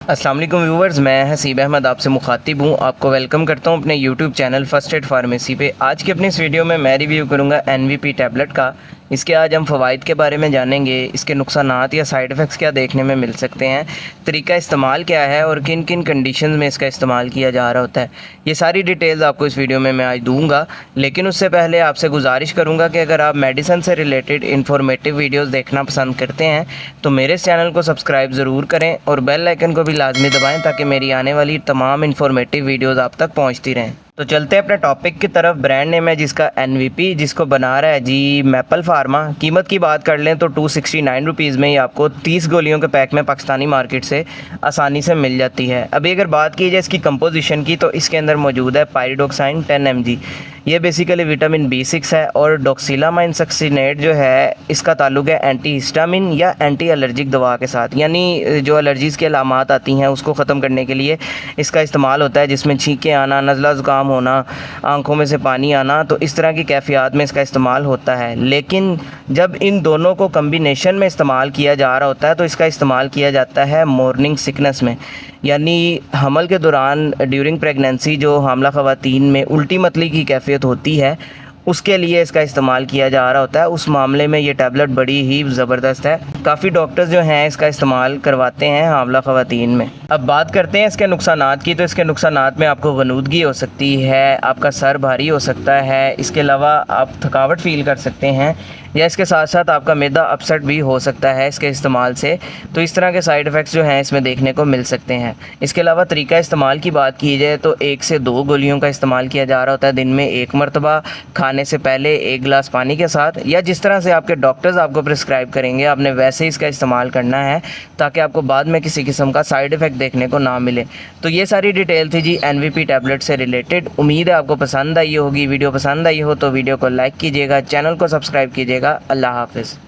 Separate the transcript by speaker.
Speaker 1: अस्सलाम वालेकुम व्यूवर्स, मैं हसीब अहमद आपसे मुखातिब हूँ। आपको वेलकम करता हूँ अपने YouTube channel first aid pharmacy पे। आज की अपनी इस वीडियो में मैं रिव्यू करूँगा एनवीपी टैबलेट का। इसके आज हम फ़वाइद के बारे में जानेंगे, इसके नुकसानात या साइड इफ़ेक्ट्स क्या देखने में मिल सकते हैं, तरीका इस्तेमाल क्या है और किन किन कंडीशंस में इसका इस्तेमाल किया जा रहा होता है। ये सारी डिटेल्स आपको इस वीडियो में मैं आज दूँगा। लेकिन उससे पहले आपसे गुजारिश करूँगा कि अगर आप मेडिसिन से रिलेटेड इन्फॉर्मेटिव वीडियोज़ देखना पसंद करते हैं तो मेरे इस चैनल को सब्सक्राइब ज़रूर करें और बेल आइकन को भी लाजमी दबाएं ताकि मेरी आने वाली तमाम इन्फॉर्मेटिव वीडियोज़ आप तक पहुँचती रहें। तो चलते हैं अपने टॉपिक की तरफ। ब्रांड नेम है जिसका एनवीपी, जिसको बना रहा है जी मैपल फार्मा। कीमत की बात कर लें तो 269 रुपीज़ में ही आपको 30 गोलियों के पैक में पाकिस्तानी मार्केट से आसानी से मिल जाती है। अभी अगर बात की जाए इसकी कंपोजिशन की तो इसके अंदर मौजूद है पायरिडोक्साइन 10 mg। ये बेसिकली विटामिन B6 है और डॉक्सिलामाइन सक्सिनेट जो है इसका ताल्लुक है एंटी हिस्टामिन या एंटी एलर्जिक दवा के साथ, यानी जो एलर्जीज़ की अलामात आती हैं उसको ख़त्म करने के लिए इसका इस्तेमाल होता है, जिसमें छींकें आना, नज़ला ज़ुकाम होना, आंखों में से पानी आना, तो इस तरह की कैफियत में इसका इस्तेमाल होता है। लेकिन जब इन दोनों को कम्बिनेशन में इस्तेमाल किया जा रहा होता है तो इसका इस्तेमाल किया जाता है मॉर्निंग सिकनेस में, यानी हमल के दौरान ड्यूरिंग प्रेगनेंसी जो हामला ख़वातीन में उल्टी मतली की कैफियत होती है उसके लिए इसका इस्तेमाल किया जा रहा होता है। उस मामले में ये टैबलेट बड़ी ही ज़बरदस्त है। काफ़ी डॉक्टर्स जो हैं इसका इस्तेमाल करवाते हैं हामला ख़वातीन में। अब बात करते हैं इसके नुकसानात की। तो इसके नुकसानात में आपको गनूदगी हो सकती है, आपका सर भारी हो सकता है, इसके अलावा आप थकावट फ़ील कर सकते हैं या इसके साथ साथ आपका मैदा अपसेट भी हो सकता है इसके इस्तेमाल से। तो इस तरह के साइड इफ़ेक्ट्स जो हैं इसमें देखने को मिल सकते हैं। इसके अलावा तरीका इस्तेमाल की बात की जाए तो 1 से 2 गोलियों का इस्तेमाल किया जा रहा होता है दिन में 1 मरतबा, खाने से पहले 1 गिलास पानी के साथ, या जिस तरह से आपके डॉक्टर्स आपको प्रिस्क्राइब करेंगे आपने वैसे ही इसका इस्तेमाल करना है ताकि आपको बाद में किसी किस्म का साइड इफ़ेक्ट देखने को ना मिले। तो ये सारी डिटेल थी जी एनवीपी टैबलेट से रिलेटेड। उम्मीद है आपको पसंद आई होगी। वीडियो पसंद आई हो तो वीडियो को लाइक कीजिएगा, चैनल को सब्सक्राइब कीजिएगा। अल्लाह हाफ़िज़।